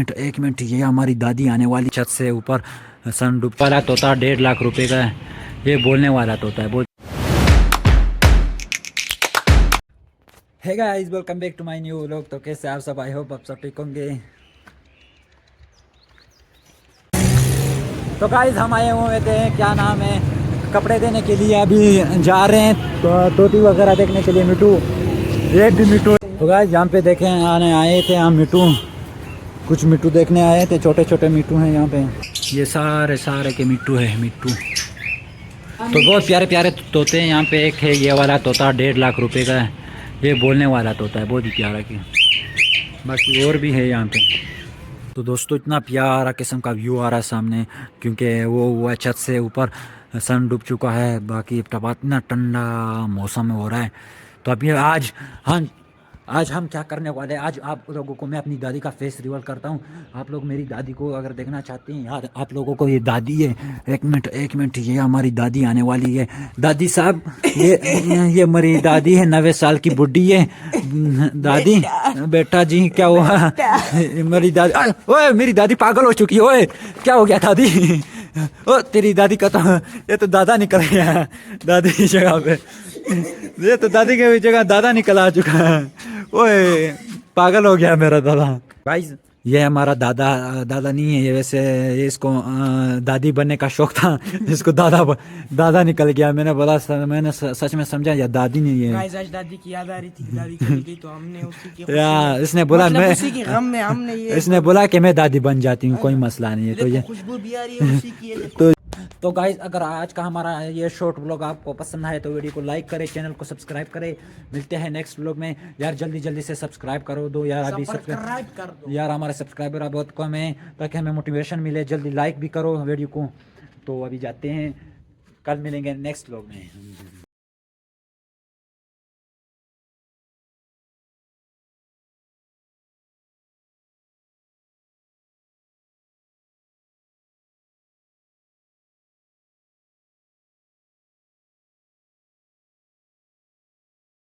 एक मिनट, ये हमारी दादी आने वाली छत से ऊपर। सन डूब वाला तोता 1.5 लाख रुपए का है। ये बोलने वाला तोता है। Hey guys, welcome back to my new vlog. तो कैसे आप सब? आई होप आप सब ठीक होंगे। तो गाइस, हम आए हुए थे, क्या नाम है, कपड़े देने के लिए। अभी जा रहे हैं तो तोती वगैरह देखने के लिए। मिट्टू, ये भी मिट्टू। तो गाइस, यहाँ पे देखें, आए थे हम मिट्टू, कुछ मिट्टू देखने आए थे। छोटे छोटे मिट्टू हैं यहाँ पे। ये सारे के मिट्टू है। मिट्टू तो बहुत प्यारे प्यारे तोते हैं यहाँ पे। एक है ये वाला तोता 1.5 लाख रुपए का है। ये बोलने वाला तोता है, बहुत ही प्यारा की। बाकी और भी है यहाँ पे। तो दोस्तों, इतना प्यारा किस्म का व्यू आ रहा है सामने, क्योंकि वो छत से ऊपर सन डूब चुका है। बाकी इतना ठंडा मौसम हो रहा है। तो अभी आज हम क्या करने वाले हैं, आज आप लोगों को मैं अपनी दादी का फेस रिवील करता हूँ। आप लोग मेरी दादी को अगर देखना चाहते हैं यार, आप लोगों को ये दादी है। एक मिनट, ये हमारी दादी आने वाली है। दादी साहब, ये मेरी दादी है, 90 साल की बुढ़ी है। दादी, बेटा जी, क्या हुआ? मेरी दादी, ओए मेरी दादी पागल हो चुकी है। ओए क्या हो गया दादी? ओ तेरी दादी का तो, ये तो दादा निकल गया दादी की जगह पे। ये तो दादी के जगह दादा निकल आ चुका है। ओए पागल हो गया मेरा दादा। गाइस, ये हमारा दादा नहीं है ये वैसे। ये इसको दादी बनने का शौक था, इसको दादा निकल गया। मैंने सच में समझा या दादी नहीं है। गाइस, आज दादी की याद आ रही थी, दादी चली गई तो हमने उसी की यार इसने बोला मैं उसी के गम में हमने ये इसने बोला कि मैं दादी बन जाती हूँ, कोई मसला नहीं है। तो ये खुशबू भी आ रही है उसी की। तो गाइस, अगर आज का हमारा ये शॉर्ट व्लॉग आपको पसंद आए तो वीडियो को लाइक करें, चैनल को सब्सक्राइब करें। मिलते हैं नेक्स्ट व्लॉग में। यार जल्दी से सब्सक्राइब करो दो यार, अभी सब्सक्राइब कर दो यार, हमारे सब्सक्राइबर बहुत कम है, ताकि हमें मोटिवेशन मिले। जल्दी लाइक भी करो वीडियो को। तो अभी जाते हैं, कल मिलेंगे नेक्स्ट व्लॉग में।